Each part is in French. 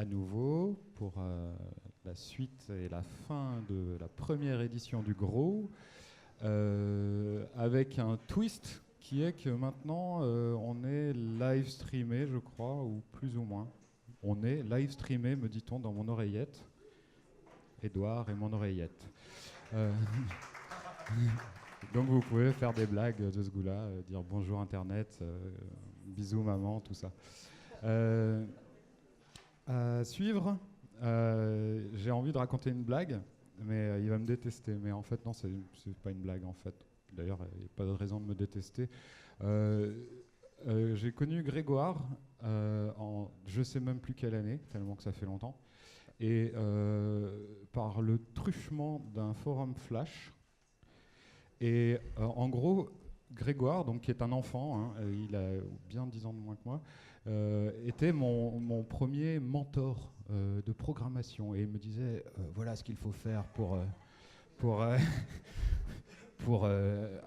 nouveau pour la suite et la fin de la première édition du Grow, avec un twist qui est que maintenant on est live streamé, je crois, ou plus ou moins. On est live streamé, me dit-on, dans mon oreillette. Édouard et mon oreillette. Donc vous pouvez faire des blagues de ce goût-là, dire bonjour Internet, bisous maman, tout ça. À suivre, j'ai envie de raconter une blague, mais il va me détester. Mais en fait, non, c'est pas une blague en fait. D'ailleurs, il n'y a pas de raison de me détester. J'ai connu Grégoire en je sais même plus quelle année, tellement que ça fait longtemps. Et par le truchement d'un forum Flash. Et en gros, Grégoire, donc, qui est un enfant, hein, il a bien 10 ans de moins que moi, était mon premier mentor de programmation. Et il me disait, voilà ce qu'il faut faire pour, pour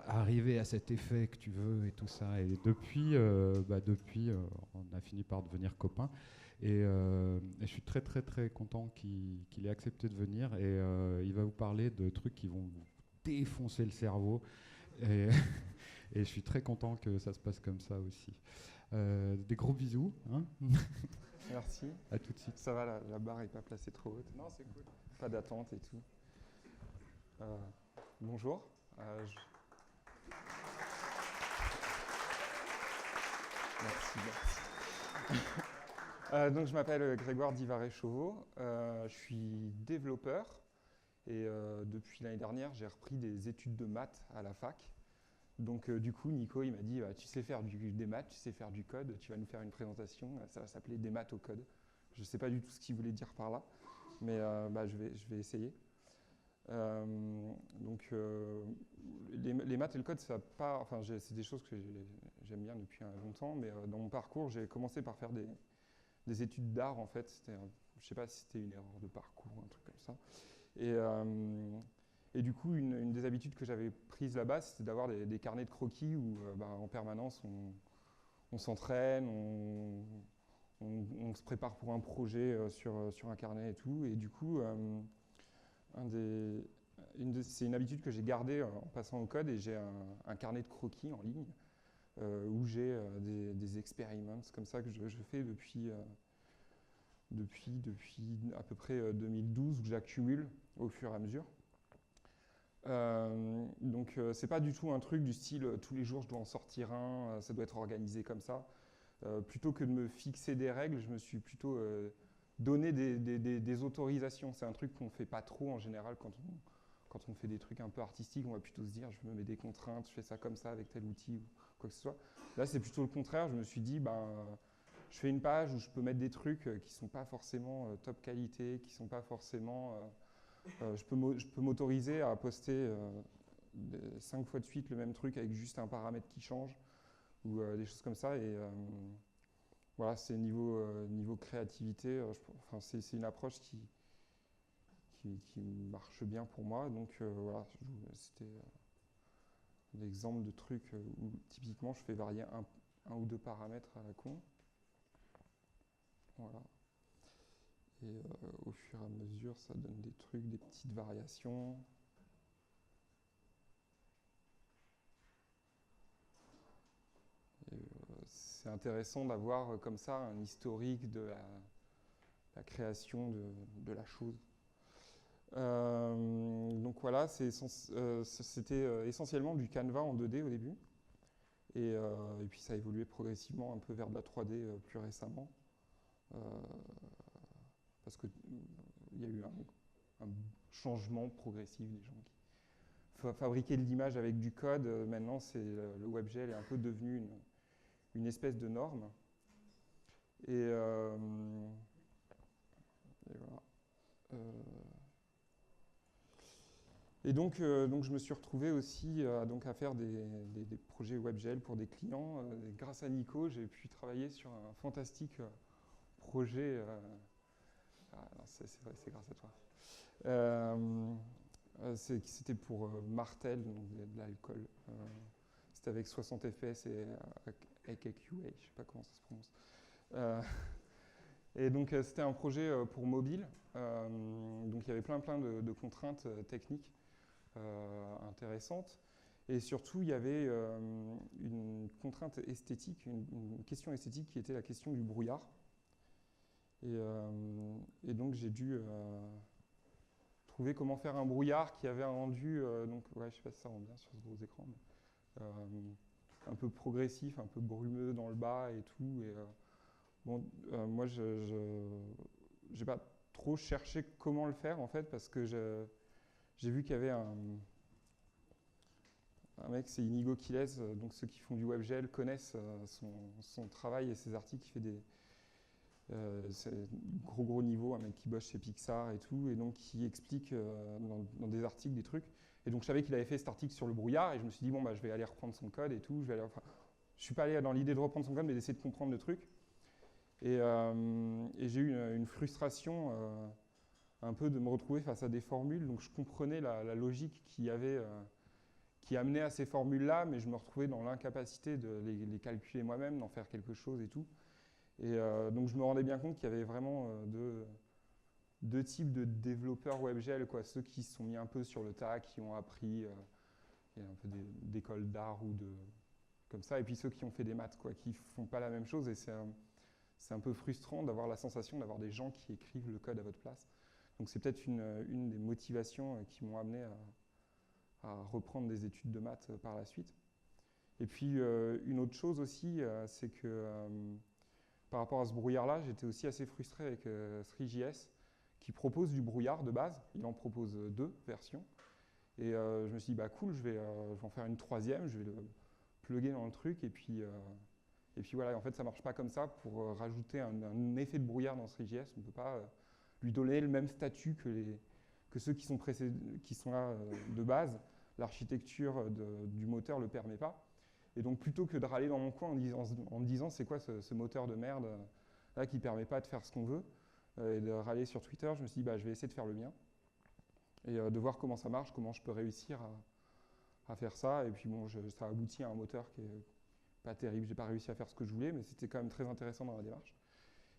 arriver à cet effet que tu veux et tout ça. Et depuis, on a fini par devenir copains. Et je suis très très très content qu'il ait accepté de venir. Et il va vous parler de trucs qui vont vous défoncer le cerveau. Et, et je suis très content que ça se passe comme ça aussi. Des gros bisous. Hein. Merci. À tout de suite. Ça va, la barre n'est pas placée trop haute. Non, c'est cool. Pas d'attente et tout. Bonjour. Merci. Donc je m'appelle Grégoire Divaret-Chauveau. Je suis développeur et depuis l'année dernière, j'ai repris des études de maths à la fac. Donc du coup, Nico, il m'a dit tu sais faire des maths, tu sais faire du code, tu vas nous faire une présentation, ça va s'appeler des maths au code. Je ne sais pas du tout ce qu'il voulait dire par là, mais je vais essayer. Les maths et le code, c'est des choses que j'aime bien depuis longtemps, mais dans mon parcours, j'ai commencé par faire des études d'art en fait. Je ne sais pas si c'était une erreur de parcours, un truc comme ça. Et du coup, une des habitudes que j'avais prises là-bas, c'était d'avoir des carnets de croquis où en permanence on s'entraîne, on se prépare pour un projet sur un carnet et tout. Et du coup, c'est une habitude que j'ai gardée en passant au code, et j'ai un carnet de croquis en ligne où j'ai des expériments comme ça que je fais depuis à peu près 2012, que j'accumule au fur et à mesure. C'est pas du tout un truc du style tous les jours je dois en sortir un, ça doit être organisé comme ça. Plutôt que de me fixer des règles, je me suis plutôt donné des autorisations. C'est un truc qu'on fait pas trop en général quand on fait des trucs un peu artistiques. On va plutôt se dire je me mets des contraintes, je fais ça comme ça avec tel outil ou quoi que ce soit. Là c'est plutôt le contraire, je me suis dit je fais une page où je peux mettre des trucs qui sont pas forcément top qualité, qui sont pas forcément je peux m'autoriser à poster 5 fois de suite le même truc avec juste un paramètre qui change ou des choses comme ça. Et voilà, c'est niveau créativité. C'est une approche qui marche bien pour moi. Donc voilà, c'était l'exemple de trucs où typiquement je fais varier un ou deux paramètres à la con. Voilà. Et au fur et à mesure, ça donne des trucs, des petites variations. Et c'est intéressant d'avoir comme ça un historique de la création de la chose. Donc voilà, c'était essentiellement du Canva en 2D au début. Et puis ça a évolué progressivement un peu vers de la 3D plus récemment. Parce qu'il y a eu un changement progressif des gens qui fabriquaient de l'image avec du code. Maintenant, le WebGL est un peu devenu une espèce de norme. Et voilà. Et donc je me suis retrouvé aussi à faire des projets WebGL pour des clients. Grâce à Nico, j'ai pu travailler sur un fantastique projet. C'est vrai, c'est grâce à toi. C'était pour Martel, donc de l'alcool. C'était avec 60 fps et AKQA, je ne sais pas comment ça se prononce. Et donc c'était un projet pour mobile. Donc il y avait plein de contraintes techniques intéressantes. Et surtout, il y avait une contrainte esthétique, une question esthétique qui était la question du brouillard. Et donc j'ai dû trouver comment faire un brouillard qui avait un rendu, donc ouais, je sais pas si ça rend bien sur ce gros écran, mais, un peu progressif, un peu brumeux dans le bas et tout. Et, bon, moi, j'ai pas trop cherché comment le faire en fait, parce que j'ai vu qu'il y avait un mec, c'est Inigo Quiles, donc ceux qui font du WebGL connaissent son travail et ses articles. Il fait c'est gros niveau, un mec qui bosse chez Pixar et tout, et donc qui explique dans des articles des trucs. Et donc je savais qu'il avait fait cet article sur le brouillard, et je me suis dit bon bah je vais aller reprendre son code et tout. Je suis pas allé dans l'idée de reprendre son code, mais d'essayer de comprendre le truc. Et j'ai eu une frustration un peu de me retrouver face à des formules. Donc je comprenais la logique qui amenait à ces formules-là, mais je me retrouvais dans l'incapacité de les calculer moi-même, d'en faire quelque chose et tout. Et donc je me rendais bien compte qu'il y avait vraiment deux types de développeurs WebGL, quoi. Ceux qui se sont mis un peu sur le tas, qui ont appris il y a un peu d'écoles d'art ou comme ça, et puis ceux qui ont fait des maths, quoi, qui font pas la même chose. Et c'est un peu frustrant d'avoir la sensation d'avoir des gens qui écrivent le code à votre place. Donc c'est peut-être une des motivations qui m'ont amené à reprendre des études de maths par la suite. Et puis une autre chose aussi, c'est que par rapport à ce brouillard-là, j'étais aussi assez frustré avec Three.js, qui propose du brouillard de base. Il en propose 2 versions. Et je me suis dit, bah cool, je vais en faire une 3e, je vais le plugger dans le truc, et puis voilà. En fait, ça marche pas comme ça. Pour rajouter un effet de brouillard dans Three.js, on ne peut pas lui donner le même statut que ceux qui sont là de base. L'architecture du moteur ne le permet pas. Et donc, plutôt que de râler dans mon coin en me disant c'est quoi ce moteur de merde là, qui ne permet pas de faire ce qu'on veut, et de râler sur Twitter, je me suis dit bah, je vais essayer de faire le mien et de voir comment ça marche, comment je peux réussir à faire ça. Et puis bon, ça a abouti à un moteur qui est pas terrible. J'ai pas réussi à faire ce que je voulais, mais c'était quand même très intéressant dans la démarche.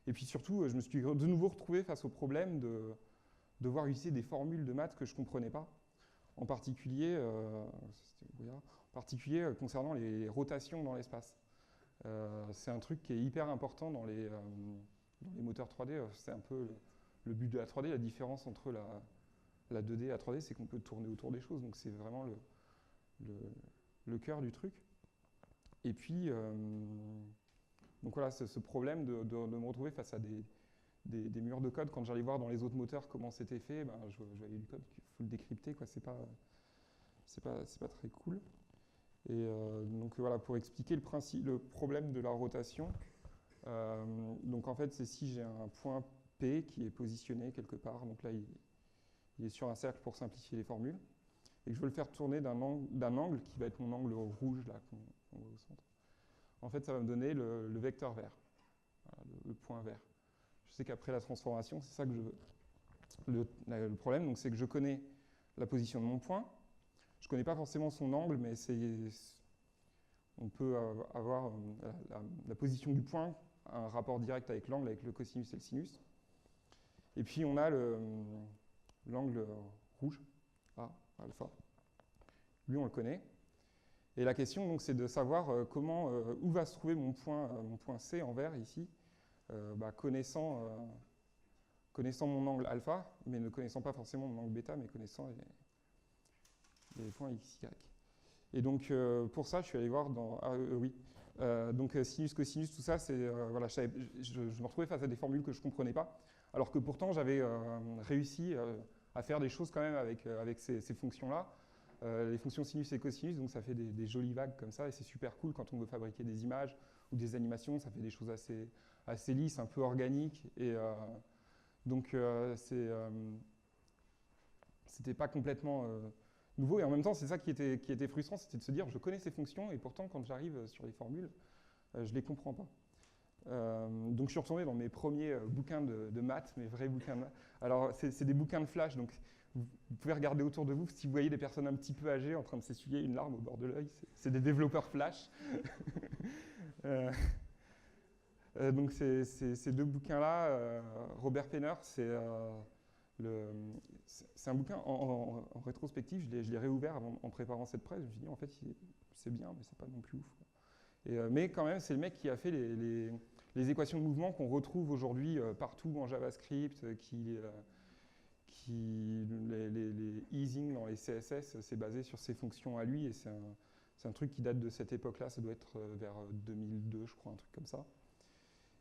Et puis surtout, je me suis de nouveau retrouvé face au problème de devoir utiliser des formules de maths que je ne comprenais pas. En particulier, concernant les rotations dans l'espace. C'est un truc qui est hyper important dans les moteurs 3D. C'est un peu le but de la 3D. La différence entre la 2D et la 3D, c'est qu'on peut tourner autour des choses. Donc c'est vraiment le cœur du truc. Et puis, donc voilà, ce problème de me retrouver face à des murs de code. Quand j'allais voir dans les autres moteurs comment c'était fait, ben, je voyais du code qu'il faut le décrypter, quoi. C'est pas très cool. Et donc voilà, pour expliquer le problème de la rotation, donc en fait, c'est si j'ai un point P qui est positionné quelque part, donc là, il est sur un cercle pour simplifier les formules, et que je veux le faire tourner d'un angle qui va être mon angle rouge, là, qu'on voit au centre. En fait, ça va me donner le vecteur vert, voilà, le point vert. Je sais qu'après la transformation, c'est ça que je veux. Le problème, c'est que je connais la position de mon point. Je ne connais pas forcément son angle, mais on peut avoir la position du point, un rapport direct avec l'angle, avec le cosinus et le sinus. Et puis on a l'angle rouge, alpha. Lui, on le connaît. Et la question, donc, c'est de savoir où va se trouver mon point C en vert ici, connaissant mon angle alpha, mais ne connaissant pas forcément mon angle bêta, mais connaissant les points x, y. Et donc, pour ça, je suis allé voir dans... donc, sinus, cosinus, tout ça, voilà, je me retrouvais face à des formules que je ne comprenais pas, alors que pourtant, j'avais réussi à faire des choses quand même avec ces fonctions-là. Les fonctions sinus et cosinus, donc ça fait des jolies vagues comme ça, et c'est super cool quand on veut fabriquer des images ou des animations, ça fait des choses assez lisses, un peu organiques, et donc c'était pas complètement nouveau, et en même temps c'est ça qui était frustrant, c'était de se dire je connais ces fonctions, et pourtant quand j'arrive sur les formules, je les comprends pas. Donc je suis retourné dans mes premiers bouquins de maths, mes vrais bouquins de maths. Alors c'est des bouquins de Flash, donc vous pouvez regarder autour de vous, si vous voyez des personnes un petit peu âgées en train de s'essuyer une larme au bord de l'œil, c'est des développeurs Flash. Donc ces deux bouquins-là, Robert Penner, c'est un bouquin en rétrospective, je l'ai réouvert en préparant cette presse, je me suis dit en fait c'est bien, mais c'est pas non plus ouf, quoi. Mais quand même, c'est le mec qui a fait les équations de mouvement qu'on retrouve aujourd'hui partout en JavaScript, les easing dans les CSS, c'est basé sur ses fonctions à lui, et c'est un truc qui date de cette époque-là, ça doit être vers 2002, je crois, un truc comme ça.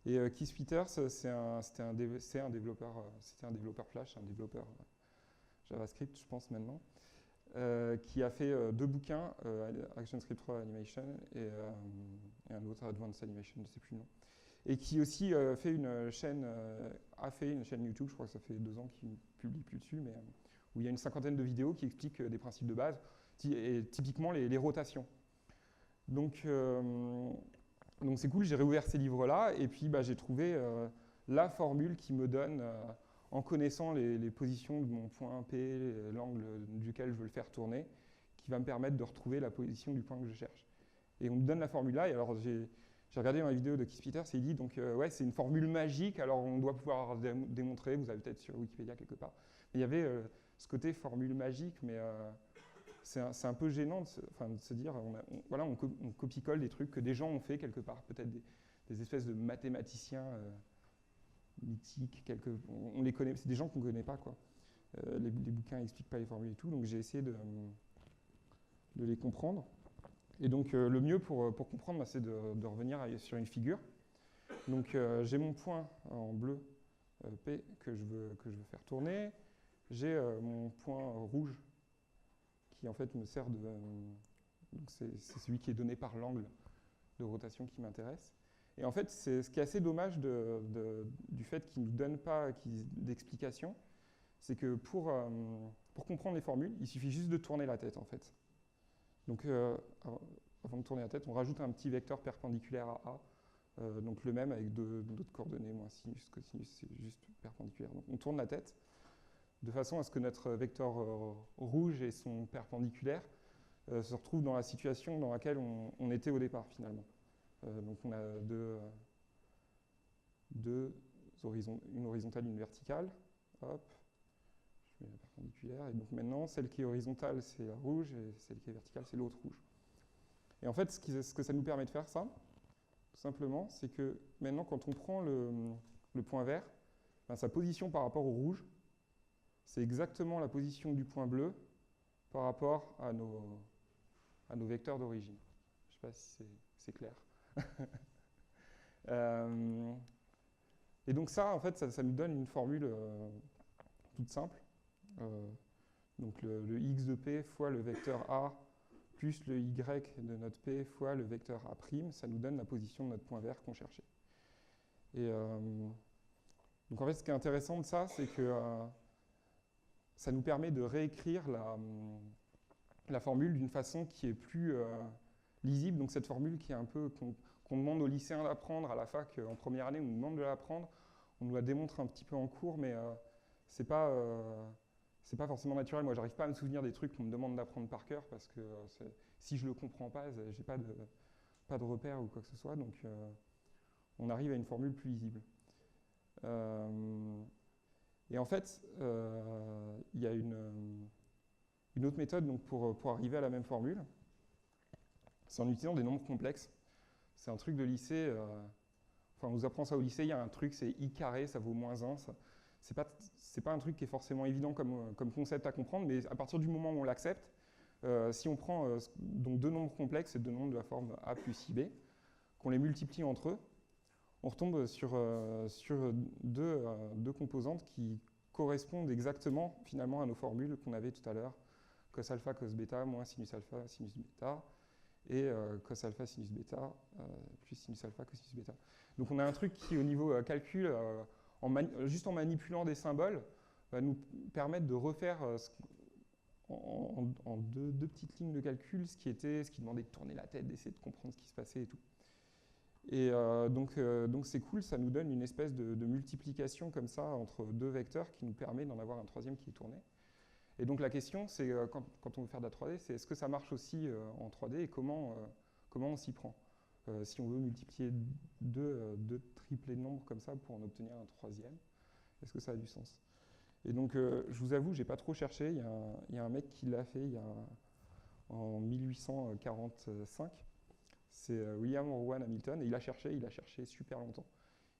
Et Keith Peters, c'était un développeur Flash, un développeur JavaScript, je pense maintenant, qui a fait deux bouquins, ActionScript 3 Animation et un autre Advanced Animation, je ne sais plus le nom. Et qui aussi a fait une chaîne YouTube, je crois que ça fait 2 ans qu'il ne publie plus dessus, mais où il y a une 50aine de vidéos qui expliquent des principes de base, et typiquement les rotations. Donc c'est cool, j'ai réouvert ces livres-là, et puis j'ai trouvé la formule qui me donne, en connaissant les positions de mon point P, l'angle duquel je veux le faire tourner, qui va me permettre de retrouver la position du point que je cherche. Et on me donne la formule là, et alors j'ai regardé dans la vidéo de Keith Peters, et il dit donc ouais, c'est une formule magique, alors on doit pouvoir démontrer, vous avez peut-être sur Wikipédia quelque part. Mais il y avait ce côté formule magique, mais c'est un peu gênant de se dire, voilà, on copie-colle des trucs que des gens ont fait quelque part, peut-être des espèces de mathématiciens mythiques, on les connaît, c'est des gens qu'on ne connaît pas, quoi. Les bouquins n'expliquent pas les formules et tout, donc j'ai essayé de les comprendre. Et donc le mieux pour comprendre, c'est de revenir sur une figure. Donc j'ai mon point en bleu P que je veux faire tourner. J'ai mon point rouge qui en fait me sert de... donc c'est celui qui est donné par l'angle de rotation qui m'intéresse. Et en fait, ce qui est assez dommage du fait qu'il ne nous donne pas d'explication, c'est que pour comprendre les formules, il suffit juste de tourner la tête en fait. Donc avant de tourner la tête, on rajoute un petit vecteur perpendiculaire à A, donc le même avec d'autres coordonnées, moins sinus, cosinus, c'est juste perpendiculaire. Donc on tourne la tête de façon à ce que notre vecteur rouge et son perpendiculaire se retrouvent dans la situation dans laquelle on était au départ finalement. Donc on a une horizontale et une verticale. Hop, je mets la perpendiculaire. Et donc maintenant, celle qui est horizontale, c'est la rouge, et celle qui est verticale, c'est l'autre rouge. Et en fait, ce que ça nous permet de faire, ça, tout simplement, c'est que maintenant, quand on prend le point vert, sa position par rapport au rouge, c'est exactement la position du point bleu par rapport à nos vecteurs d'origine. Je ne sais pas si c'est clair. Et donc ça, en fait, ça nous donne une formule toute simple. Donc le x de p fois le vecteur a plus le y de notre p fois le vecteur a', ça nous donne la position de notre point vert qu'on cherchait. Et donc en fait, ce qui est intéressant de ça, c'est que ça nous permet de réécrire la formule d'une façon qui est plus lisible. Donc cette formule qui est un peu qu'on demande aux lycéens d'apprendre à la fac en première année, on nous demande de l'apprendre, on nous la démontre un petit peu en cours, mais c'est pas forcément naturel. Moi, j'arrive pas à me souvenir des trucs qu'on me demande d'apprendre par cœur parce que si je le comprends pas, j'ai pas de repère ou quoi que ce soit. Donc on arrive à une formule plus lisible. Et en fait, il y a une autre méthode donc, pour arriver à la même formule. C'est en utilisant des nombres complexes. C'est un truc de lycée. On nous apprend ça au lycée. Il y a un truc, c'est i carré, ça vaut moins 1. C'est pas un truc qui est forcément évident comme concept à comprendre, mais à partir du moment où on l'accepte, si on prend donc deux nombres complexes et deux nombres de la forme a plus ib, qu'on les multiplie entre eux, on retombe sur deux composantes qui correspondent exactement finalement à nos formules qu'on avait tout à l'heure, cos alpha, cos bêta, moins sinus alpha, sinus bêta, et cos alpha, sinus bêta, plus sinus alpha, cosinus bêta. Donc on a un truc qui, au niveau calcul, juste en manipulant des symboles, va nous permettre de refaire en deux petites lignes de calcul ce qui demandait de tourner la tête, d'essayer de comprendre ce qui se passait et tout. Et donc c'est cool, ça nous donne une espèce de multiplication comme ça entre deux vecteurs qui nous permet d'en avoir un troisième qui est tourné. Et donc la question, c'est quand on veut faire de la 3D, c'est est-ce que ça marche aussi en 3D et comment on s'y prend. si on veut multiplier deux triplés de nombres comme ça pour en obtenir un troisième. Est-ce que ça a du sens? Et donc, je vous avoue, j'ai pas trop cherché. Il y a un mec qui l'a fait en 1845. C'est William Rowan Hamilton. Et il a cherché super longtemps.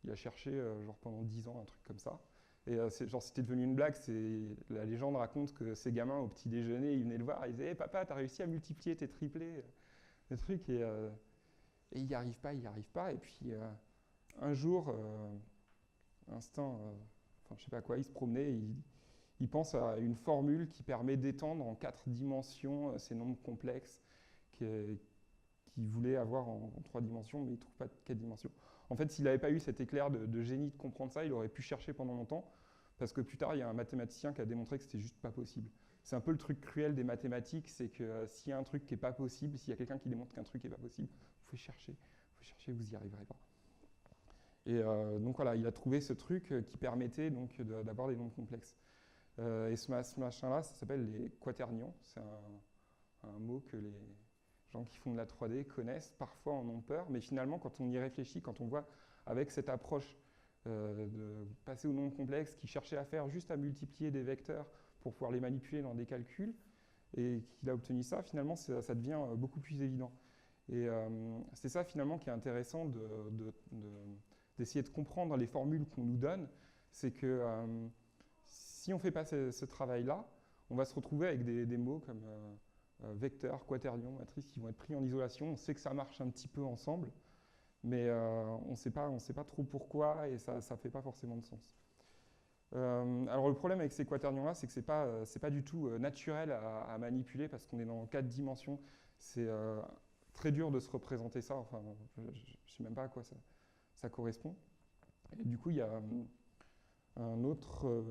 Il a cherché genre pendant 10 ans, un truc comme ça. Et c'était devenu une blague. La légende raconte que ces gamins, au petit déjeuner, ils venaient le voir. Ils disaient hey, papa, t'as réussi à multiplier tes triplés, des trucs. Et il n'y arrive pas. Et puis, un jour, instinct, je sais pas quoi, il se promenait. Il pense à une formule qui permet d'étendre en 4 dimensions ces nombres complexes qu'il voulait avoir en 3 dimensions, mais il ne trouve pas de 4 dimensions. En fait, s'il n'avait pas eu cet éclair de génie de comprendre ça, il aurait pu chercher pendant longtemps, parce que plus tard, il y a un mathématicien qui a démontré que c'était juste pas possible. C'est un peu le truc cruel des mathématiques, c'est que s'il y a un truc qui n'est pas possible, s'il y a quelqu'un qui démontre qu'un truc n'est pas possible, vous pouvez chercher, vous n'y arriverez pas. Et donc voilà, il a trouvé ce truc qui permettait donc d'avoir des nombres complexes. Et ce machin-là, ça s'appelle les quaternions. C'est un mot que les gens qui font de la 3D connaissent, parfois en ont peur, mais finalement, quand on y réfléchit, quand on voit avec cette approche de passer au nombre complexe, qui cherchait à faire juste à multiplier des vecteurs pour pouvoir les manipuler dans des calculs, et qu'il a obtenu ça, finalement, ça devient beaucoup plus évident. Et c'est ça, finalement, qui est intéressant d'essayer de comprendre les formules qu'on nous donne, c'est que si on ne fait pas ce travail-là, on va se retrouver avec des mots comme vecteur, quaternion, matrice qui vont être pris en isolation. On sait que ça marche un petit peu ensemble, mais on ne sait pas trop pourquoi et ça ne fait pas forcément de sens. Alors le problème avec ces quaternions-là, c'est que c'est pas du tout naturel à manipuler parce qu'on est dans 4 dimensions. C'est très dur de se représenter ça. Enfin, je ne sais même pas à quoi ça correspond. Et du coup, il y a un autre...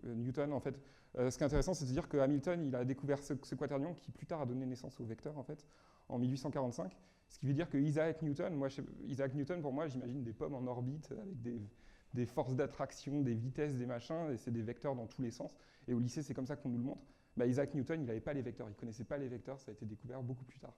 Newton, en fait. Ce qui est intéressant, c'est de dire que Hamilton, il a découvert ce quaternion qui, plus tard, a donné naissance au vecteur, en fait, en 1845. Ce qui veut dire que Isaac Newton, pour moi, j'imagine des pommes en orbite avec des forces d'attraction, des vitesses, des machins, et c'est des vecteurs dans tous les sens. Et au lycée, c'est comme ça qu'on nous le montre. Bah, Isaac Newton, il n'avait pas les vecteurs, il ne connaissait pas les vecteurs, ça a été découvert beaucoup plus tard.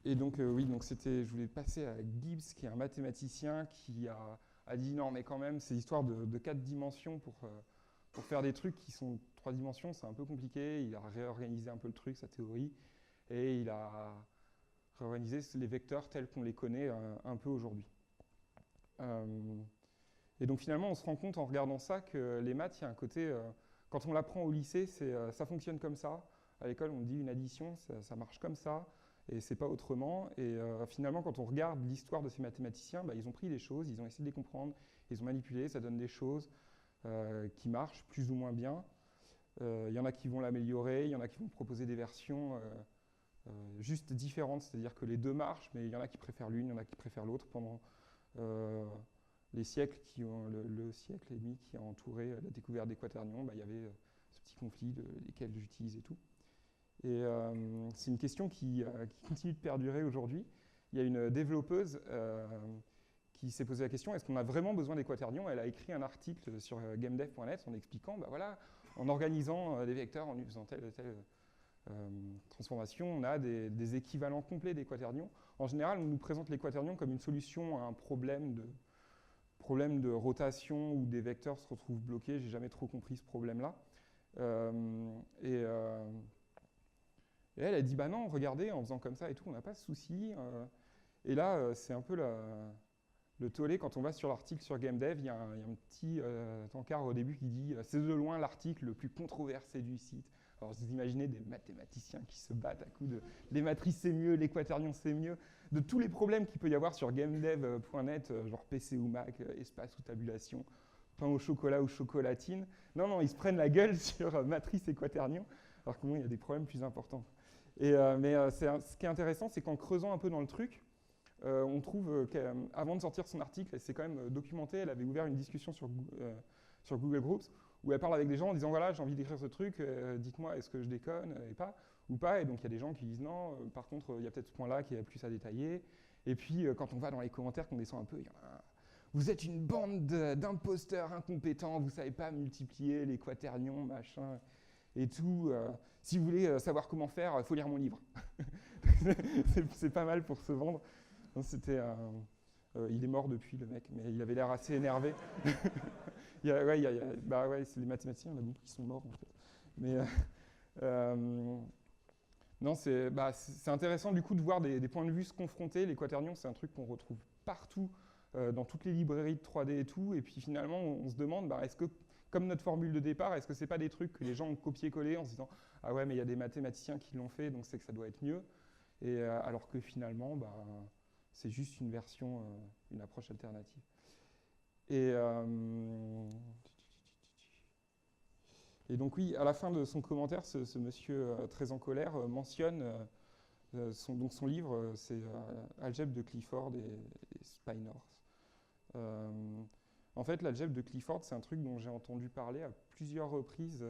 Et donc, je voulais passer à Gibbs, qui est un mathématicien qui a dit non, mais quand même, ces histoires de 4 dimensions pour faire des trucs qui sont 3 dimensions, c'est un peu compliqué. Il a réorganisé un peu le truc, sa théorie, et il a réorganisé les vecteurs tels qu'on les connaît un peu aujourd'hui. Et donc finalement, on se rend compte en regardant ça que les maths, il y a un côté, quand on l'apprend au lycée, ça fonctionne comme ça. À l'école, on dit une addition, ça marche comme ça. Et c'est pas autrement. Et finalement, quand on regarde l'histoire de ces mathématiciens, ils ont pris des choses, ils ont essayé de les comprendre, ils ont manipulé, ça donne des choses qui marchent plus ou moins bien. Il y en a qui vont l'améliorer, il y en a qui vont proposer des versions juste différentes, c'est-à-dire que les deux marchent, mais il y en a qui préfèrent l'une, il y en a qui préfèrent l'autre. Pendant les siècles le siècle et demi qui a entouré la découverte des quaternions, il y avait ce petit conflit de lesquels j'utilise et tout. Et c'est une question qui continue de perdurer aujourd'hui. Il y a une développeuse qui s'est posé la question, est-ce qu'on a vraiment besoin des quaternions? Elle a écrit un article sur gamedev.net en expliquant, en organisant des vecteurs, en faisant telle transformation, on a des équivalents complets des quaternions. En général, on nous présente les quaternions comme une solution à un problème de rotation où des vecteurs se retrouvent bloqués. J'ai jamais trop compris ce problème-là. Et elle a dit, non, regardez, en faisant comme ça et tout, on n'a pas de souci. Et là, c'est un peu le tollé. Quand on va sur l'article sur GameDev, il y a un petit encart au début qui dit c'est de loin l'article le plus controversé du site. Alors, vous imaginez des mathématiciens qui se battent à coups de les matrices c'est mieux, les quaternions c'est mieux, de tous les problèmes qu'il peut y avoir sur gamedev.net, genre PC ou Mac, espace ou tabulation, pain au chocolat ou chocolatine. Non, ils se prennent la gueule sur matrice et quaternions, alors que il y a des problèmes plus importants. Ce qui est intéressant, c'est qu'en creusant un peu dans le truc, on trouve qu'avant de sortir son article, elle s'est quand même documentée, elle avait ouvert une discussion sur Google Groups, où elle parle avec des gens en disant voilà, j'ai envie d'écrire ce truc, dites-moi est-ce que je déconne ou pas. Et donc il y a des gens qui disent non, par contre il y a peut-être ce point-là qui est plus à détailler. Et puis quand on va dans les commentaires, qu'on descend un peu, il y en a vous êtes une bande d'imposteurs incompétents, vous ne savez pas multiplier les quaternions, machin. et tout. Si vous voulez savoir comment faire, il faut lire mon livre. C'est pas mal pour se vendre. Donc, il est mort depuis, le mec, mais il avait l'air assez énervé. C'est les mathématiciens, il y en a beaucoup qui sont morts, en fait. Mais non, c'est intéressant du coup de voir des points de vue se confronter. Les quaternions, c'est un truc qu'on retrouve partout, dans toutes les librairies de 3D et tout. Et puis finalement, on se demande, est-ce que, comme notre formule de départ, est-ce que c'est pas des trucs que les gens ont copié-collé en se disant « Ah ouais, mais il y a des mathématiciens qui l'ont fait, donc c'est que ça doit être mieux ». Et alors que finalement, c'est juste une version, une approche alternative. Et donc oui, à la fin de son commentaire, ce monsieur très en colère mentionne son livre, c'est Algèbre de Clifford et Spinors. En fait, l'algèbre de Clifford, c'est un truc dont j'ai entendu parler à plusieurs reprises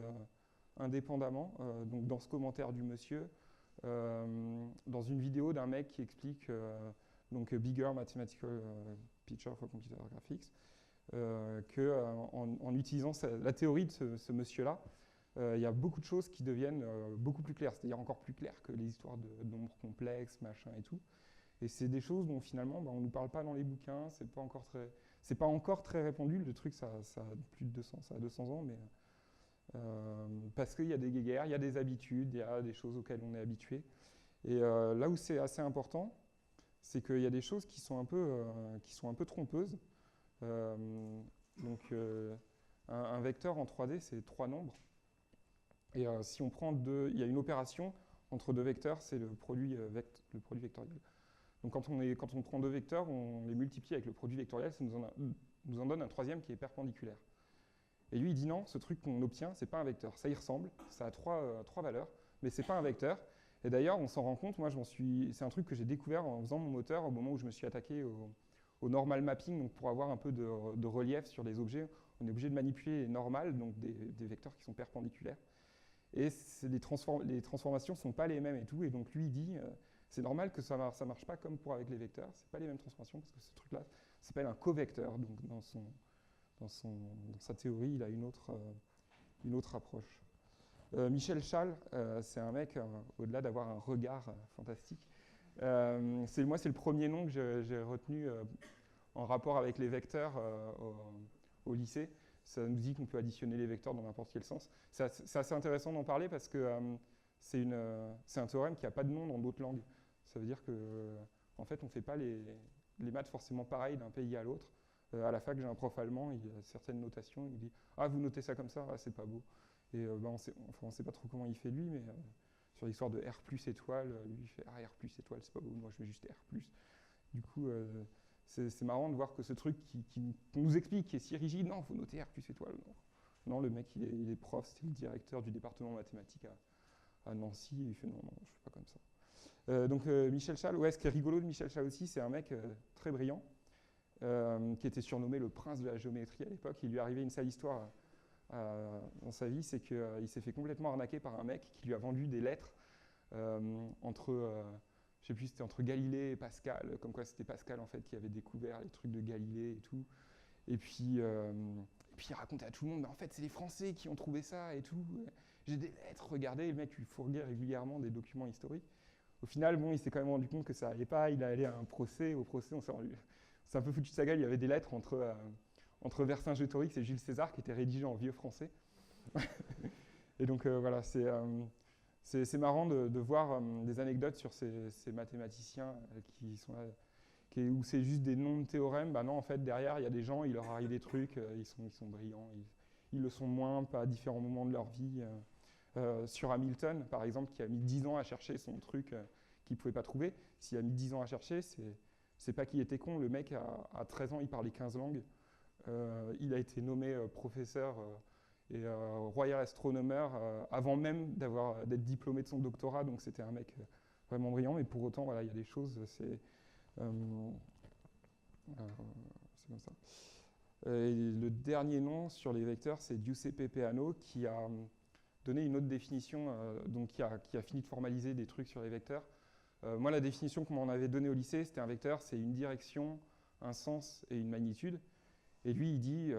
indépendamment. Donc dans ce commentaire du monsieur, dans une vidéo d'un mec qui explique donc Bigger Mathematical Picture for Computer Graphics, qu'en utilisant la théorie de ce monsieur-là, il y a beaucoup de choses qui deviennent beaucoup plus claires, c'est-à-dire encore plus claires que les histoires de nombres complexes, machin et tout. Et c'est des choses dont finalement on ne nous parle pas dans les bouquins, c'est pas encore très répandu. Le truc, ça a plus de 200, ça a 200 ans, mais parce qu'il y a des guéguerres, il y a des habitudes, il y a des choses auxquelles on est habitué. Et là où c'est assez important, c'est qu'il y a des choses qui sont un peu trompeuses. Un vecteur en 3D, c'est 3 nombres. Et si on prend il y a une opération entre 2 vecteurs, c'est le produit vectoriel. Donc quand on prend 2 vecteurs, on les multiplie avec le produit vectoriel, ça nous en donne un troisième qui est perpendiculaire. Et lui, il dit non, ce truc qu'on obtient, c'est pas un vecteur. Ça y ressemble, ça a 3 valeurs, mais c'est pas un vecteur. Et d'ailleurs, on s'en rend compte, c'est un truc que j'ai découvert en faisant mon moteur au moment où je me suis attaqué au normal mapping, donc pour avoir un peu de relief sur les objets, on est obligé de manipuler les normales, donc des vecteurs qui sont perpendiculaires. Et les transformations ne sont pas les mêmes et tout. Et donc lui, il dit, c'est normal que ça marche pas comme avec les vecteurs. C'est pas les mêmes transformations parce que ce truc-là s'appelle un covecteur. Donc dans sa théorie, il a une autre approche. Michel Schall, c'est un mec, au-delà d'avoir un regard fantastique, moi, c'est le premier nom que j'ai retenu en rapport avec les vecteurs au lycée. Ça nous dit qu'on peut additionner les vecteurs dans n'importe quel sens. C'est assez intéressant d'en parler parce que c'est un théorème qui n'a pas de nom dans d'autres langues. Ça veut dire qu'en fait, on ne fait pas les maths forcément pareil d'un pays à l'autre. À la fac, j'ai un prof allemand, il a certaines notations, il dit « Ah, vous notez ça comme ça, c'est pas beau ». Et on ne sait pas trop comment il fait lui, mais sur l'histoire de R plus étoile, lui il fait « Ah, R plus étoile, c'est pas beau, moi je mets juste R plus ». Du coup, c'est marrant de voir que ce truc qu'on nous explique, qui est si rigide, non, il faut noter R plus étoile. Non, le mec, il est prof, c'est le directeur du département mathématique à Nancy, et il fait non, je ne fais pas comme ça. Donc Michel Schall, ce qui est rigolo de Michel Schall aussi, c'est un mec très brillant, qui était surnommé le prince de la géométrie à l'époque. Il lui est arrivé une sale histoire dans sa vie, c'est qu'il s'est fait complètement arnaquer par un mec qui lui a vendu des lettres entre... je sais plus, c'était entre Galilée et Pascal, comme quoi c'était Pascal en fait qui avait découvert les trucs de Galilée et tout. Et puis il racontait à tout le monde, mais en fait c'est les Français qui ont trouvé ça et tout. J'ai des lettres, regardez, le mec il fourguait régulièrement des documents historiques. Au final, il s'est quand même rendu compte que ça allait pas, il est allé à un procès. Au procès, c'est un peu foutu de sa gueule, il y avait des lettres entre Vercingétorix et Jules César qui étaient rédigées en vieux français. Et donc voilà, c'est marrant de voir des anecdotes sur ces mathématiciens qui sont là, où c'est juste des noms de théorèmes. Non, en fait, derrière, il y a des gens, il leur arrive des trucs, ils sont brillants, ils le sont moins, pas à différents moments de leur vie. Sur Hamilton, par exemple, qui a mis 10 ans à chercher son truc qu'il ne pouvait pas trouver. S'il a mis 10 ans à chercher, c'est pas qu'il était con. Le mec, à 13 ans, il parlait 15 langues. Il a été nommé professeur et Royal Astronomer avant même d'être diplômé de son doctorat, donc c'était un mec vraiment brillant, mais pour autant, voilà, il y a des choses, c'est comme ça. Et le dernier nom sur les vecteurs, c'est Giuseppe Peano, qui a donné une autre définition, donc qui a fini de formaliser des trucs sur les vecteurs. Moi, la définition qu'on m'en avait donnée au lycée, c'était un vecteur, c'est une direction, un sens et une magnitude. Et lui, il dit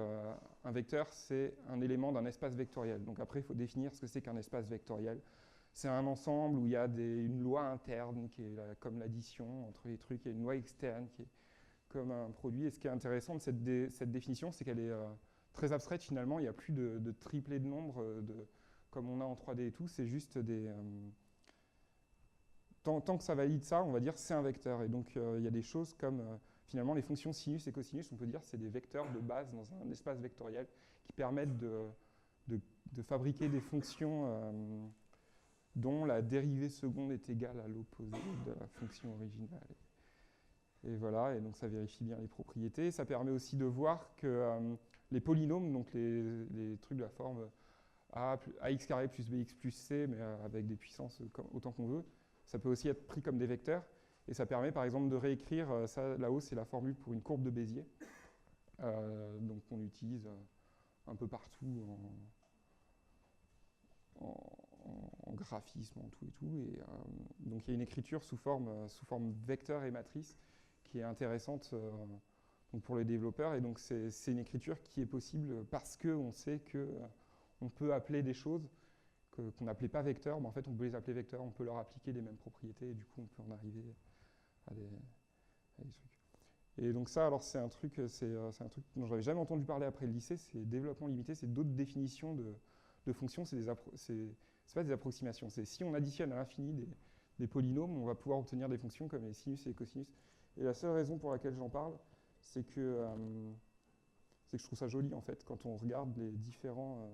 un vecteur, c'est un élément d'un espace vectoriel. Donc après, il faut définir ce que c'est qu'un espace vectoriel. C'est un ensemble où il y a une loi interne qui est comme l'addition entre les trucs, et une loi externe qui est comme un produit. Et ce qui est intéressant de cette définition, c'est qu'elle est très abstraite finalement. Il n'y a plus de triplé de nombres comme on a en 3D et tout. C'est juste des... tant que ça valide ça, on va dire c'est un vecteur. Et donc il y a des choses comme finalement les fonctions sinus et cosinus, on peut dire c'est des vecteurs de base dans un espace vectoriel qui permettent de fabriquer des fonctions dont la dérivée seconde est égale à l'opposé de la fonction originale. Et voilà, et donc ça vérifie bien les propriétés. Ça permet aussi de voir que les polynômes, donc les trucs de la forme ax carré plus bx plus c, mais avec des puissances autant qu'on veut, ça peut aussi être pris comme des vecteurs. Et ça permet par exemple de réécrire, ça là-haut c'est la formule pour une courbe de Bézier, donc on utilise un peu partout en graphisme, en tout et tout. Et donc il y a une écriture sous forme vecteur et matrice qui est intéressante donc pour les développeurs. Et donc c'est une écriture qui est possible parce qu'on sait qu'on peut appeler des choses qu'on n'appelait pas vecteurs, mais en fait on peut les appeler vecteurs, on peut leur appliquer les mêmes propriétés, et du coup on peut en arriver à des trucs. Et donc ça, alors c'est un truc dont j'avais jamais entendu parler après le lycée, c'est développement limité, c'est d'autres définitions de fonctions, c'est pas des approximations, c'est si on additionne à l'infini des polynômes, on va pouvoir obtenir des fonctions comme les sinus et les cosinus. Et la seule raison pour laquelle j'en parle, c'est que je trouve ça joli en fait, quand on regarde les différentes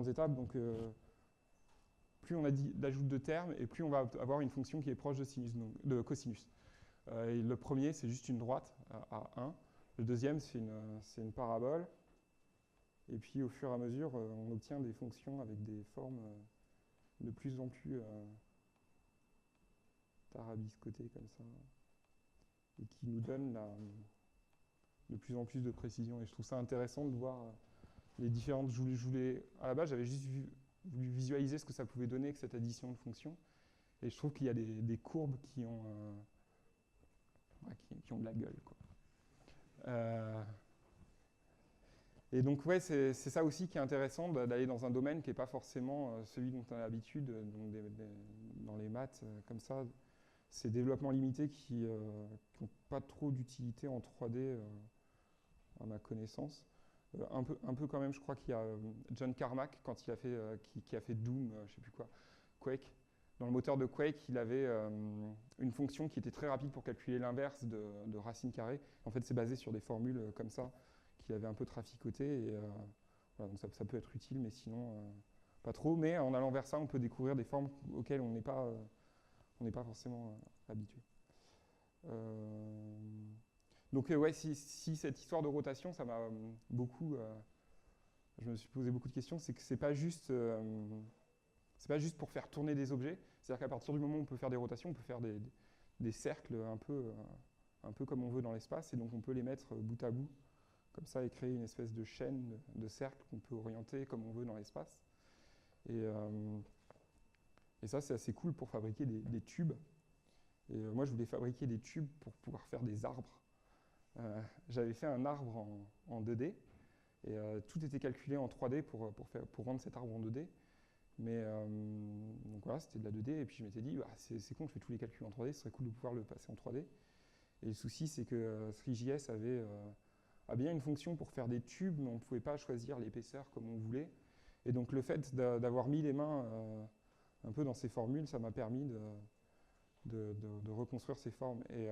étapes. Donc plus on ajoute de termes, et plus on va avoir une fonction qui est proche de sinus, donc de cosinus. Et le premier, c'est juste une droite à 1. Le deuxième, c'est une parabole. Et puis, au fur et à mesure, on obtient des fonctions avec des formes de plus en plus tarabiscotées, comme ça, et qui nous donnent de plus en plus de précision. Et je trouve ça intéressant de voir les différentes... à la base, j'avais juste voulu visualiser ce que ça pouvait donner avec cette addition de fonctions. Et je trouve qu'il y a des courbes qui ont de la gueule, quoi. Et donc, ouais, c'est ça aussi qui est intéressant d'aller dans un domaine qui n'est pas forcément celui dont on a l'habitude, donc dans les maths, comme ça. Ces développements limités qui n'ont pas trop d'utilité en 3D, à ma connaissance. Un peu quand même, je crois qu'il y a John Carmack, quand il a fait, qui a fait Doom, je ne sais plus quoi, Quake. Dans le moteur de Quake, il avait une fonction qui était très rapide pour calculer l'inverse de racine carrée. En fait, c'est basé sur des formules comme ça, qu'il avait un peu traficotées. Et voilà, donc ça peut être utile, mais sinon, pas trop. Mais en allant vers ça, on peut découvrir des formes auxquelles on n'est pas forcément habitué. Donc, ouais, si cette histoire de rotation, ça m'a beaucoup... je me suis posé beaucoup de questions, c'est que c'est pas juste pour faire tourner des objets. C'est-à-dire qu'à partir du moment où on peut faire des rotations, on peut faire des cercles un peu comme on veut dans l'espace, et donc on peut les mettre bout à bout, comme ça, et créer une espèce de chaîne de cercles qu'on peut orienter comme on veut dans l'espace. Et ça, c'est assez cool pour fabriquer des tubes. Et moi, je voulais fabriquer des tubes pour pouvoir faire des arbres. J'avais fait un arbre en 2D, et tout était calculé en 3D pour rendre cet arbre en 2D. Mais donc voilà, c'était de la 2D, et puis je m'étais dit, bah, c'est con, je fais tous les calculs en 3D, ce serait cool de pouvoir le passer en 3D. Et le souci, c'est que Three.js a bien une fonction pour faire des tubes, mais on ne pouvait pas choisir l'épaisseur comme on voulait. Et donc le fait d'avoir mis les mains un peu dans ces formules, ça m'a permis de reconstruire ces formes. Et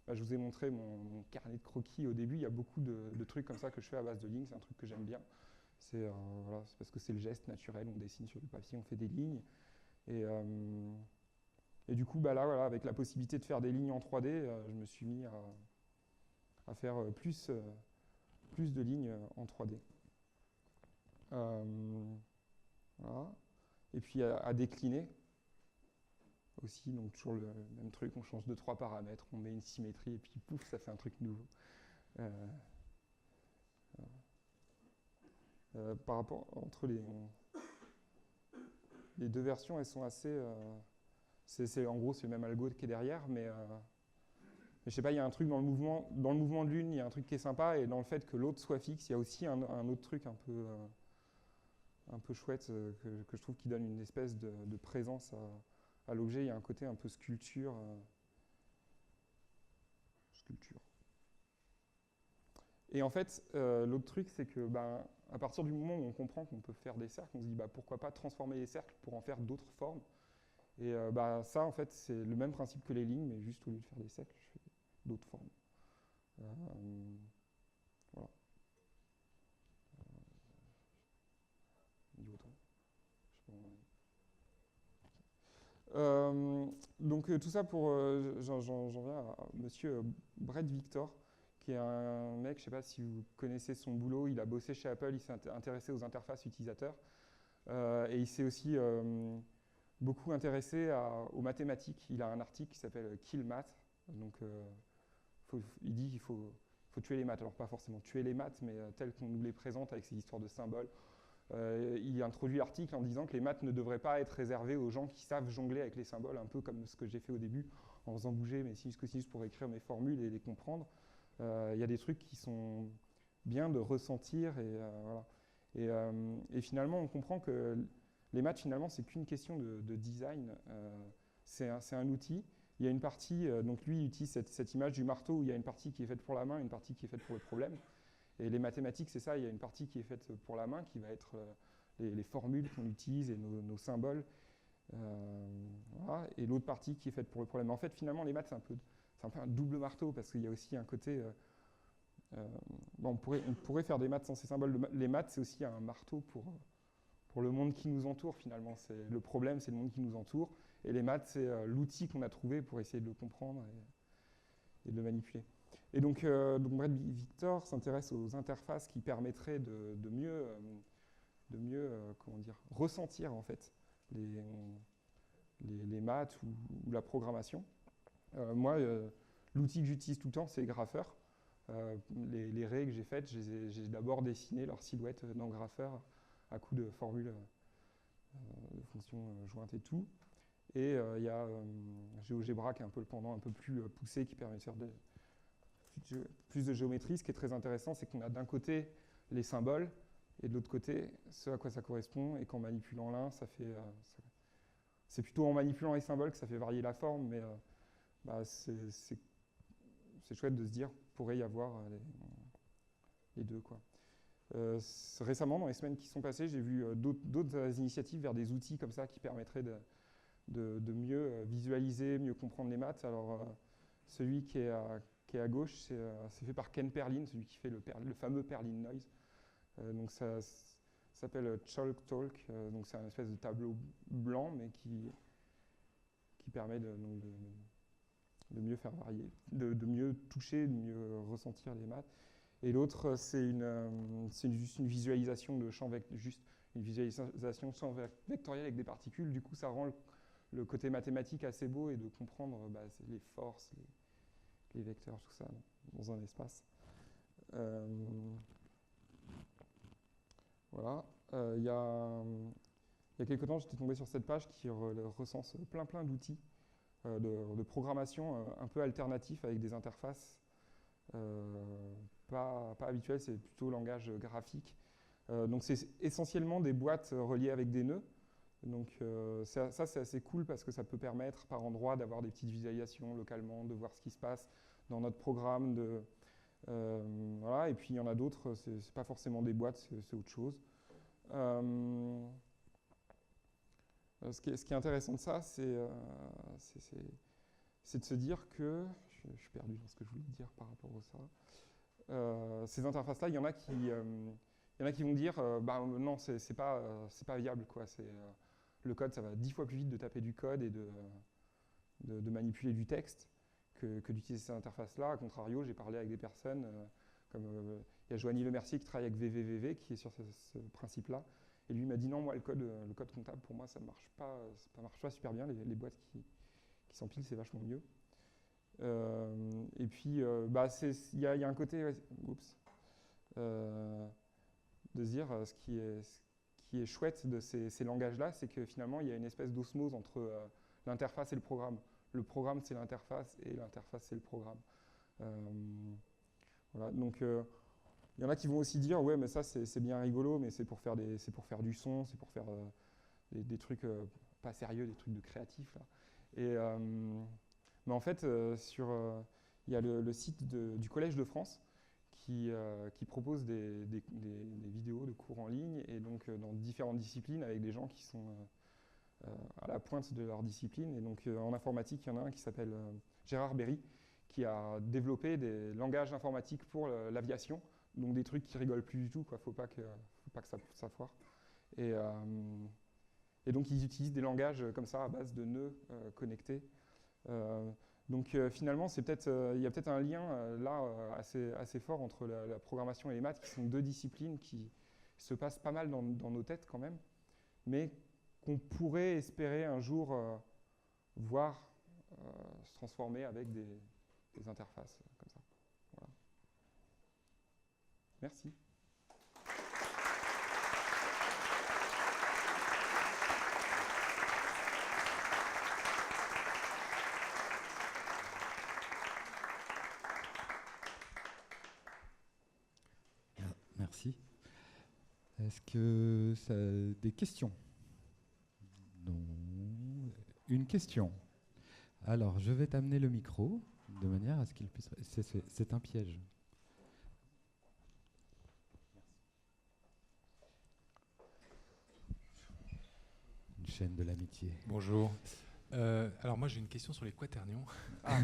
bah, je vous ai montré mon carnet de croquis au début, il y a beaucoup de trucs comme ça que je fais à base de lignes, c'est un truc que j'aime bien. C'est parce que c'est le geste naturel, on dessine sur du papier, on fait des lignes. Et du coup, bah là, voilà, avec la possibilité de faire des lignes en 3D, je me suis mis à faire plus de lignes en 3D. Voilà. Et puis à décliner aussi, donc toujours le même truc, on change 2-3 paramètres, on met une symétrie, et puis pouf, ça fait un truc nouveau. Par rapport entre les deux versions, elles sont assez... en gros, c'est le même algo qui est derrière, mais Mais je sais pas, il y a un truc dans le mouvement de l'une, il y a un truc qui est sympa, et dans le fait que l'autre soit fixe, il y a aussi un autre truc un peu chouette que je trouve qui donne une espèce de présence à l'objet. Il y a un côté un peu sculpture. Et en fait, l'autre truc, c'est que à partir du moment où on comprend qu'on peut faire des cercles, on se dit pourquoi pas transformer les cercles pour en faire d'autres formes. Et ça, en fait, c'est le même principe que les lignes, mais juste au lieu de faire des cercles, je fais d'autres formes. Voilà. Donc tout ça pour, j'en viens à monsieur Brett Victor, qui est un mec, je ne sais pas si vous connaissez son boulot, il a bossé chez Apple, il s'est intéressé aux interfaces utilisateurs, et il s'est aussi beaucoup intéressé aux mathématiques. Il a un article qui s'appelle Kill Math, donc il dit qu'il faut tuer les maths, alors pas forcément tuer les maths, mais telles qu'on nous les présente avec ces histoires de symboles. Il introduit l'article en disant que les maths ne devraient pas être réservées aux gens qui savent jongler avec les symboles, un peu comme ce que j'ai fait au début, en faisant bouger mes sinus cosinus pour écrire mes formules et les comprendre. Il y a des trucs qui sont bien de ressentir, et voilà. Et finalement, on comprend que les maths, finalement, c'est qu'une question de design. C'est un outil. Il y a une partie, donc lui, il utilise cette image du marteau où il y a une partie qui est faite pour la main, une partie qui est faite pour le problème. Et les mathématiques, c'est ça, il y a une partie qui est faite pour la main, qui va être les formules qu'on utilise et nos symboles. Voilà. Et l'autre partie qui est faite pour le problème. En fait, finalement, les maths, c'est un peu un double marteau, parce qu'il y a aussi un côté... on pourrait faire des maths sans ces symboles. Les maths, c'est aussi un marteau pour le monde qui nous entoure, finalement. Le problème, c'est le monde qui nous entoure. Et les maths, c'est l'outil qu'on a trouvé pour essayer de le comprendre et de le manipuler. Et donc Brett Victor s'intéresse aux interfaces qui permettraient de mieux comment dire, ressentir en fait les maths ou la programmation. Moi, l'outil que j'utilise tout le temps, c'est Grapher. Les raies que j'ai faites, j'ai d'abord dessiné leur silhouette dans Grapher à coup de formules de fonctions jointes et tout. Et il y a GeoGebra qui est un peu le pendant un peu plus poussé qui permet de faire plus de géométrie. Ce qui est très intéressant, c'est qu'on a d'un côté les symboles et de l'autre côté ce à quoi ça correspond, et qu'en manipulant l'un, c'est plutôt en manipulant les symboles que ça fait varier la forme, mais c'est chouette de se dire qu'il pourrait y avoir les deux, quoi. Récemment, dans les semaines qui sont passées, j'ai vu d'autres initiatives vers des outils comme ça qui permettraient de mieux visualiser, mieux comprendre les maths. Alors, celui qui est à gauche, c'est fait par Ken Perlin, celui qui fait le fameux Perlin Noise. Donc ça s'appelle Chalk Talk, donc c'est un espèce de tableau blanc, mais qui permet de mieux faire varier, de mieux toucher, de mieux ressentir les maths. Et l'autre, c'est juste une visualisation de champ vectoriel avec des particules. Du coup, ça rend le côté mathématique assez beau, et de comprendre les forces, les vecteurs, tout ça, dans un espace. Voilà. Il y a quelques temps, j'étais tombé sur cette page qui recense plein d'outils de programmation un peu alternatifs avec des interfaces pas habituelles, c'est plutôt langage graphique. Donc c'est essentiellement des boîtes reliées avec des nœuds. Donc ça c'est assez cool, parce que ça peut permettre par endroit d'avoir des petites visualisations localement, de voir ce qui se passe dans notre programme. Voilà. Et puis il y en a d'autres, c'est pas forcément des boîtes, c'est autre chose. Ce qui est intéressant de ça, c'est de se dire que... Je suis perdu dans ce que je voulais dire par rapport à ça. Ces interfaces-là, il y en a qui vont dire non, c'est pas viable, quoi. Le code, ça va 10 fois plus vite de taper du code et de manipuler du texte que d'utiliser ces interfaces-là. A contrario, j'ai parlé avec des personnes comme il y a Joanny Lemercier qui travaille avec VVVV, qui est sur ce principe-là. Et lui m'a dit non, moi le code comptable, pour moi ça marche pas super bien. Les boîtes qui s'empilent, c'est vachement mieux. Et puis il y a un côté de se dire ce qui est chouette de ces langages-là, c'est que finalement il y a une espèce d'osmose entre l'interface et le programme. Le programme, c'est l'interface, et l'interface, c'est le programme. Voilà, donc il y en a qui vont aussi dire ouais mais ça c'est bien rigolo mais c'est pour faire du son, c'est pour faire des trucs pas sérieux, des trucs de créatifs là. Mais en fait il y a le site du Collège de France qui propose des vidéos de cours en ligne et donc dans différentes disciplines avec des gens qui sont à la pointe de leur discipline. Et donc en informatique, il y en a un qui s'appelle Gérard Berry, qui a développé des langages informatiques pour l'aviation, donc des trucs qui rigolent plus du tout, quoi. Faut pas que ça foire. Et, et donc ils utilisent des langages comme ça à base de nœuds connectés. Donc finalement, il y a peut-être un lien là assez fort entre la programmation et les maths, qui sont deux disciplines qui se passent pas mal dans nos têtes quand même, mais qu'on pourrait espérer un jour voir se transformer avec des interfaces comme ça. Voilà. Merci. Merci. Est-ce que ça a des questions? Non. Une question. Alors, je vais t'amener le micro de manière à ce qu'il puisse... C'est un piège. Une chaîne de l'amitié. Bonjour. Alors moi j'ai une question sur les quaternions. Ah.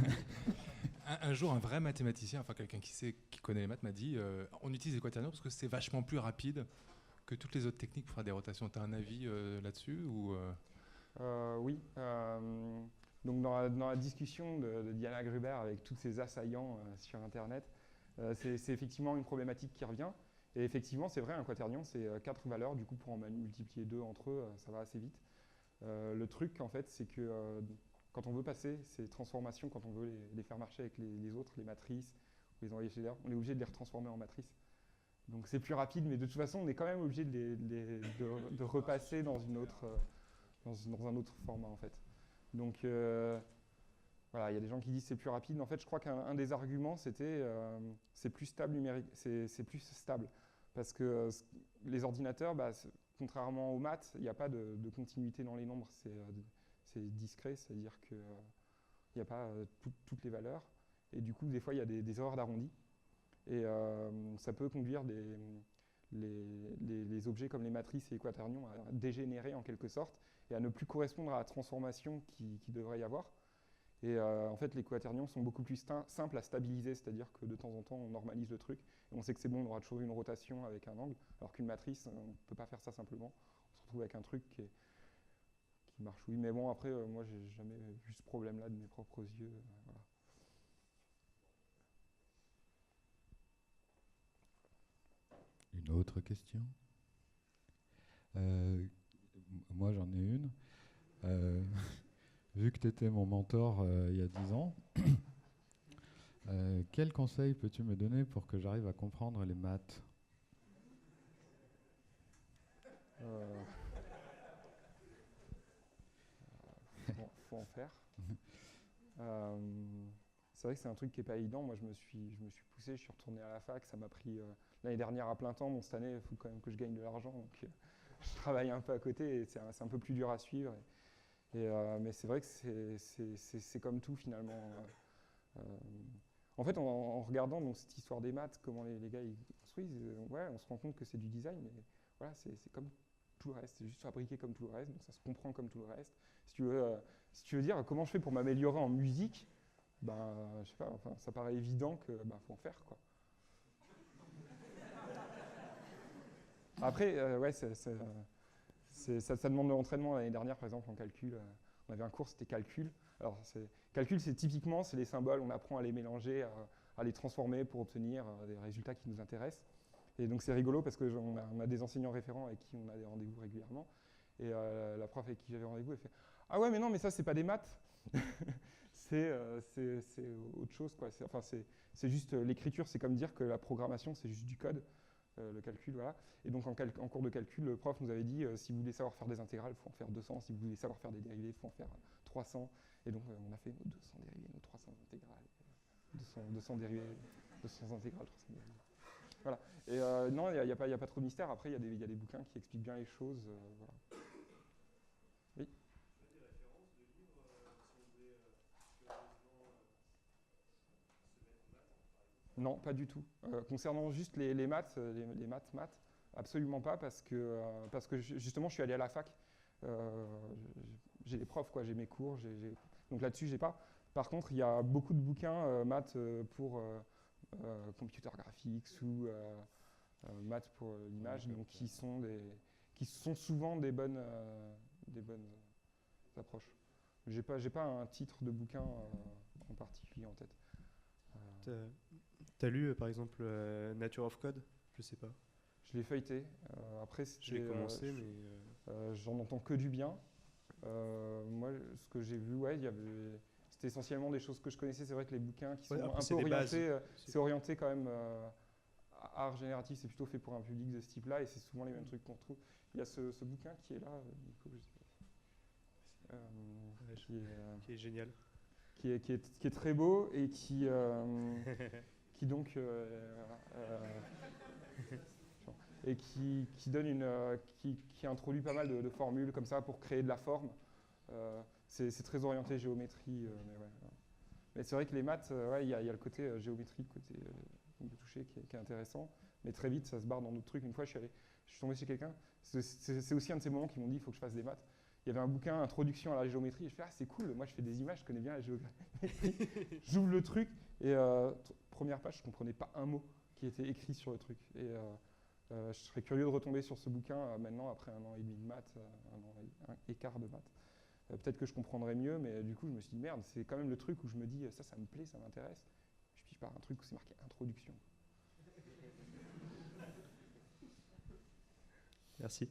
Un jour un vrai mathématicien, enfin quelqu'un qui connaît les maths m'a dit on utilise les quaternions parce que c'est vachement plus rapide que toutes les autres techniques pour faire des rotations. Tu as un avis là-dessus ou Oui. Donc dans la discussion de Diana Gruber avec tous ces assaillants sur Internet, c'est effectivement une problématique qui revient. Et effectivement, c'est vrai, un quaternion, c'est 4 valeurs. Du coup, pour en multiplier 2 entre eux, ça va assez vite. Le truc, en fait, c'est que quand on veut passer ces transformations, quand on veut les faire marcher avec les autres, les matrices, ou les envoyer chez l'air, on est obligé de les retransformer en matrices. Donc c'est plus rapide, mais de toute façon, on est quand même obligé de repasser dans un autre format, en fait. Donc voilà, il y a des gens qui disent c'est plus rapide. En fait, je crois qu'un des arguments, c'était c'est plus stable numérique, c'est plus stable. Parce que les ordinateurs, contrairement aux maths, il n'y a pas de continuité dans les nombres. C'est discret, c'est-à-dire qu'il n'y a pas toutes les valeurs. Et du coup, des fois, il y a des erreurs d'arrondi. Et ça peut conduire les objets comme les matrices et les quaternions à dégénérer en quelque sorte et à ne plus correspondre à la transformation qui devrait y avoir. Et en fait, les quaternions sont beaucoup plus simples à stabiliser, c'est-à-dire que de temps en temps, on normalise le truc, et on sait que c'est bon, on aura toujours une rotation avec un angle, alors qu'une matrice, on ne peut pas faire ça simplement. On se retrouve avec un truc qui marche, oui. Mais bon, après, moi, j'ai jamais vu ce problème-là de mes propres yeux. Voilà. Une autre question? Moi, j'en ai une. Vu que tu étais mon mentor il y a 10 ans, quel conseil peux-tu me donner pour que j'arrive à comprendre les maths? Faut en faire. C'est vrai que c'est un truc qui n'est pas évident. Moi, je me suis poussé, je suis retourné à la fac. Ça m'a pris l'année dernière à plein temps. Bon, cette année, il faut quand même que je gagne de l'argent. Donc, je travaille un peu à côté et c'est un peu plus dur à suivre. Mais c'est vrai que c'est comme tout finalement. En fait, en regardant donc, cette histoire des maths, comment les gars ils construisent, ouais, on se rend compte que c'est du design. Mais voilà, c'est comme tout le reste. C'est juste fabriqué comme tout le reste. Donc ça se comprend comme tout le reste. Si tu veux dire comment je fais pour m'améliorer en musique, je sais pas, enfin, ça paraît évident que faut en faire quoi. Après, ouais, ça demande de l'entraînement. L'année dernière, par exemple, en calcul, on avait un cours, c'était calcul. Alors, calcul, c'est typiquement, c'est les symboles, on apprend à les mélanger, à les transformer pour obtenir des résultats qui nous intéressent. Et donc, c'est rigolo parce qu'on a des enseignants référents avec qui on a des rendez-vous régulièrement. Et la prof avec qui j'avais rendez-vous, elle fait « Ah ouais, mais non, mais ça, c'est pas des maths. » c'est autre chose, quoi. C'est juste l'écriture, c'est comme dire que la programmation, c'est juste du code. Le calcul, voilà. Et donc en cours de calcul, le prof nous avait dit si vous voulez savoir faire des intégrales, il faut en faire 200. Si vous voulez savoir faire des dérivés, il faut en faire 300. Et donc on a fait nos 200 dérivés, nos 300 intégrales. de son dérivé, de son intégral. Voilà. Et non, il n'y a pas trop de mystère. Après, il y a des bouquins qui expliquent bien les choses. Voilà. Oui. Non, pas du tout. Concernant juste les maths, les maths, absolument pas, parce que justement, je suis allé à la fac. J'ai des profs, quoi, j'ai mes cours, donc là-dessus, j'ai pas. Par contre, il y a beaucoup de bouquins maths pour computer graphics ou maths pour l'image, donc qui sont souvent des bonnes approches. J'ai pas un titre de bouquin en particulier en tête. T'as lu par exemple Nature of Code? Je sais pas. Je l'ai feuilleté. Après, je l'ai commencé, mais j'en entends que du bien. Moi, ce que j'ai vu, ouais, c'était essentiellement des choses que je connaissais. C'est vrai que les bouquins qui sont un peu orientés, c'est orienté quand même art génératif. C'est plutôt fait pour un public de ce type-là, et c'est souvent les mêmes trucs qu'on retrouve. Il y a ce bouquin qui est là, Nico, je sais pas. Qui est génial. Qui est très beau et qui donc et qui donne qui introduit pas mal de formules comme ça pour créer de la forme. C'est très orienté géométrie, mais c'est vrai que les maths, il y a le côté géométrique, côté de toucher qui est intéressant, mais très vite ça se barre dans d'autres trucs. Une fois je suis tombé chez quelqu'un, c'est aussi un de ces moments qui m'ont dit il faut que je fasse des maths. Il y avait un bouquin, Introduction à la géométrie, et je fais c'est cool, moi je fais des images, je connais bien la géométrie. J'ouvre le truc, et première page, je ne comprenais pas un mot qui était écrit sur le truc. Et je serais curieux de retomber sur ce bouquin maintenant, après 1 an et demi de maths, un écart de maths. Peut-être que je comprendrais mieux, mais du coup je me suis dit merde, c'est quand même le truc où je me dis ça me plaît, ça m'intéresse. Je pige par un truc où c'est marqué Introduction. Merci.